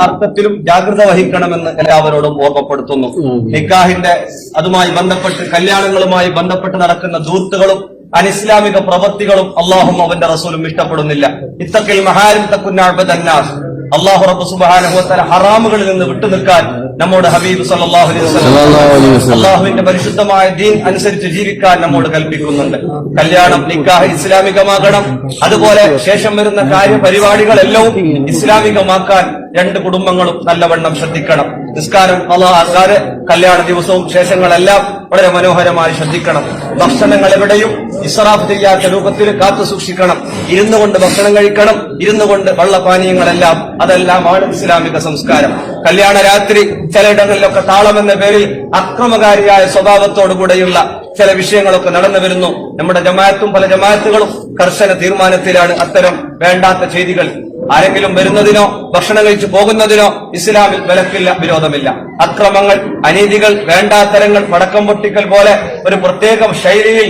അർത്ഥത്തിലും ജാഗ്രത വഹിക്കണമെന്ന് എല്ലാവരോടും ഓർമ്മപ്പെടുത്തുന്നു. നിക്കാഹിന്റെ അതുമായി ബന്ധപ്പെട്ട് കല്യാണങ്ങളുമായി ബന്ധപ്പെട്ട് നടക്കുന്ന ധൂർത്തുകളും അനിസ്ലാമിക പ്രവൃത്തികളും അള്ളാഹും അവന്റെ റസൂലും ഇഷ്ടപ്പെടുന്നില്ല. ഇത്തഖിൽ മഹാരിം തകുന്ന അബ്ദന്നാസ്. അല്ലാഹു റബ്ബ് സുബ്ഹാനഹു വ തആല ഹറാമുകളിൽ നിന്ന് വിട്ടുനിൽക്കാൻ നമ്മോട് ഹബീബ് സല്ലല്ലാഹു അലൈഹി വസല്ലം അല്ലാഹുവിന്റെ പരിശുദ്ധമായ ദീൻ അനുസരിച്ച് ജീവിക്കാൻ നമ്മോട് കൽപ്പിക്കുന്നുണ്ട്. കല്യാണം, നിക്കാഹ് ഇസ്ലാമികമാകണം. അതുപോലെ ശേഷം വരുന്ന കാര്യപരിപാടികളെല്ലാം ഇസ്ലാമികമാക്കാൻ രണ്ട് കുടുംബങ്ങളും നല്ലവണ്ണം ശ്രദ്ധിക്കണം. നിസ്കാരം, അള്ളാഹ്, കല്യാണ ദിവസവും ശേഷങ്ങളെല്ലാം വളരെ മനോഹരമായി ശ്രദ്ധിക്കണം. ഭക്ഷണങ്ങൾ എവിടെയും ഇസ്റാഫ് ചെയ്യാത്ത രൂപത്തിൽ കാത്തു സൂക്ഷിക്കണം. ഇരുന്നു കൊണ്ട് ഭക്ഷണം കഴിക്കണം. ഇരുന്നു കൊണ്ട് വെള്ളപാനീയങ്ങളെല്ലാം, അതെല്ലാമാണ് ഇസ്ലാമിക സംസ്കാരം. കല്യാണ രാത്രി ചിലയിടങ്ങളിലൊക്കെ താളമെന്ന പേരിൽ അക്രമകാരിയായ സ്വഭാവത്തോടുകൂടെയുള്ള ചില വിഷയങ്ങളൊക്കെ നടന്നു വരുന്നു. നമ്മുടെ ജമാഅത്തും പല ജമാഅത്തുകളും കർശന തീരുമാനത്തിലാണ് അത്തരം വേണ്ടാത്ത ചെയ്തികൾ ആരെങ്കിലും വരുന്നതിനോ ഭക്ഷണം കഴിച്ചു പോകുന്നതിനോ ഇസ്ലാമിൽ വിലക്കില്ല, വിരോധമില്ല. അക്രമങ്ങൾ, അനീതികൾ, വേണ്ടാത്തരങ്ങൾ, പടക്കം പൊട്ടിക്കൽ പോലെ ഒരു പ്രത്യേക ശൈലിയിൽ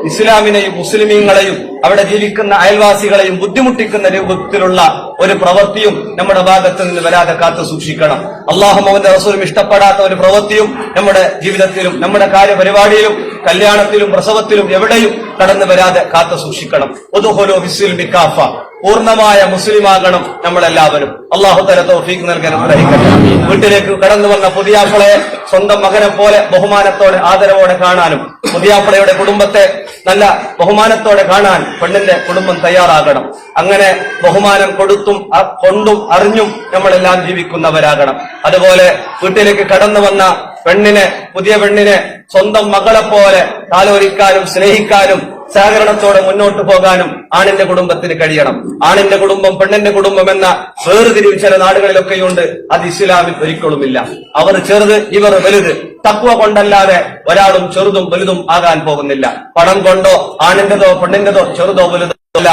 ഇസ്ലാമിനെയും മുസ്ലിമീങ്ങളെയും അവിടെ ജീവിക്കുന്ന അയൽവാസികളെയും ബുദ്ധിമുട്ടിക്കുന്ന രൂപത്തിലുള്ള ഒരു പ്രവൃത്തിയും നമ്മുടെ ഭാഗത്ത് നിന്ന് വരാതെ കാത്തു സൂക്ഷിക്കണം. അള്ളാഹും അവന്റെ റസൂലും ഇഷ്ടപ്പെടാത്ത ഒരു പ്രവൃത്തിയും നമ്മുടെ ജീവിതത്തിലും നമ്മുടെ കാര്യപരിപാടിയിലും കല്യാണത്തിലും പ്രസവത്തിലും എവിടെയും കടന്നു വരാതെ കാത്തു സൂക്ഷിക്കണം. ഉദ്ഖുലൂ ഫിസ്സിൽമി കാഫ. പൂർണ്ണമായ മുസ്ലിമാകണം നമ്മളെല്ലാവരും. അള്ളാഹു തആല തൗഫീഖ് നൽകാൻ അനുഗ്രഹിക്കട്ടെ. വീട്ടിലേക്ക് കടന്നു വന്ന പുതിയാപ്പിളയെ സ്വന്തം മകനെ പോലെ ബഹുമാനത്തോടെ ആദരവോടെ കാണാനും പുതിയാപ്പിളയുടെ കുടുംബത്തെ നല്ല ബഹുമാനത്തോടെ കാണാൻ പെണ്ണിന്റെ കുടുംബം തയ്യാറാകണം. അങ്ങനെ ബഹുമാനം കൊടുത്തും കൊണ്ടും അറിഞ്ഞും നമ്മളെല്ലാം ജീവിക്കുന്നവരാകണം. അതുപോലെ വീട്ടിലേക്ക് കടന്നു വന്ന പെണ്ണിനെ, പുതിയ പെണ്ണിനെ സ്വന്തം മകളെ പോലെ താലോലിക്കാനും സ്നേഹിക്കാനും സഹകരണത്തോടെ മുന്നോട്ട് പോകാനും ആണിന്റെ കുടുംബത്തിന് കഴിയണം. ആണിന്റെ കുടുംബം, പെണ്ണിന്റെ കുടുംബം എന്ന വേർതിരിവ് ചില നാടുകളിലൊക്കെയുണ്ട്. അത് ഇസ്ലാമിൽ ഒരിക്കലുമില്ല. അവർ ചെറുത്, ഇവർ വലുത്. തഖ്വ കൊണ്ടല്ലാതെ ഒരാളും ചെറുതും വലുതും ആകാൻ പോകുന്നില്ല. പണം കൊണ്ടോ ആണിന്റെതോ പെണ്ണിന്റെതോ ചെറുതോ വലുതോ അല്ല.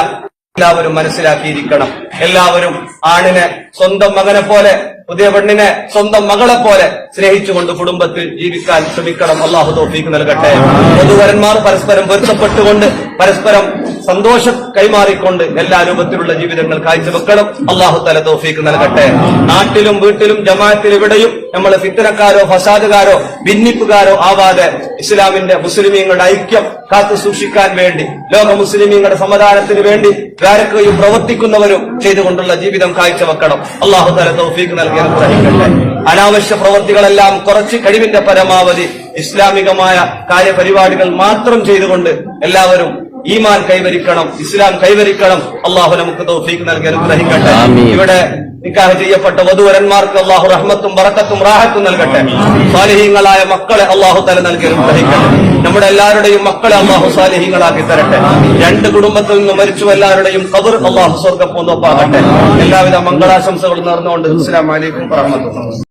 എല്ലാവരും മനസ്സിലാക്കിയിരിക്കണം. എല്ലാവരും ആണിനെ സ്വന്തം മകനെ പോലെ, പുതിയ പെണ്ണിനെ സ്വന്തം മകളെ പോലെ സ്നേഹിച്ചുകൊണ്ട് കുടുംബത്തിൽ ജീവിക്കാൻ ശ്രമിക്കണം. അള്ളാഹു തൗഫീഖ് നൽകട്ടെ. വധൂവരന്മാർ പരസ്പരം പൊരുത്തപ്പെട്ടുകൊണ്ട് പരസ്പരം സന്തോഷം കൈമാറിക്കൊണ്ട് എല്ലാ രൂപത്തിലുള്ള ജീവിതങ്ങൾ കാഴ്ചവെക്കണം. അള്ളാഹു തആല തൗഫീഖ് നൽകട്ടെ. നാട്ടിലും വീട്ടിലും ജമാഅത്തിൽ ഇവിടെയും നമ്മൾ ഫിത്നക്കാരോ ഫസാദുകാരോ ഭിന്നിപ്പുകാരോ ആവാതെ ഇസ്ലാമിന്റെ മുസ്ലിമീങ്ങളുടെ ഐക്യം കാത്തു സൂക്ഷിക്കാൻ വേണ്ടി, ലോക മുസ്ലിമീങ്ങളുടെ സമാധാനത്തിന് വേണ്ടി ദ്വാരക്കുകയും പ്രവർത്തിക്കുന്നവരും ചെയ്തുകൊണ്ടുള്ള ജീവിതം കാഴ്ചവെക്കണം. അള്ളാഹു തആല തൗഫീഖ് നൽകി അനുഗ്രഹിക്കട്ടെ. അനാവശ്യ പ്രവൃത്തികളെല്ലാം കുറച്ച് കഴിവിന്റെ പരമാവധി ഇസ്ലാമികമായ കാര്യപരിപാടികൾ മാത്രം ചെയ്തുകൊണ്ട് എല്ലാവരും ഈമാൻ കൈവരിക്കണം, ഇസ്ലാം കൈവരിക്കണം. അള്ളാഹു നമുക്ക് തൗഫീഖ് നൽകി അനുഗ്രഹിക്കട്ടെ. ഇവിടെ നിക്കാഹ് ചെയ്യപ്പെട്ട വധൂവരന്മാർക്ക് അള്ളാഹു റഹ്മത്തും ബറക്കത്തും റാഹത്തും നൽകട്ടെ. സാലിഹീങ്ങളായ മക്കളെ അള്ളാഹു തആല നൽകി അനുഗ്രഹിക്കട്ടെ. നമ്മുടെ എല്ലാവരുടെയും മക്കളെ അള്ളാഹു സാലിഹീങ്ങളാക്കി തരട്ടെ. രണ്ട് കുടുംബത്തിൽ നിന്ന് മരിച്ചു എല്ലാവരുടെയും ഖബർ അള്ളാഹു സ്വർഗ്ഗ പൂന്തോപ്പാകട്ടെ. എല്ലാവിധ മംഗളാശംസകളും നേർന്നുകൊണ്ട് അസ്സലാമു അലൈക്കും വറഹ്മത്തുള്ളാഹി.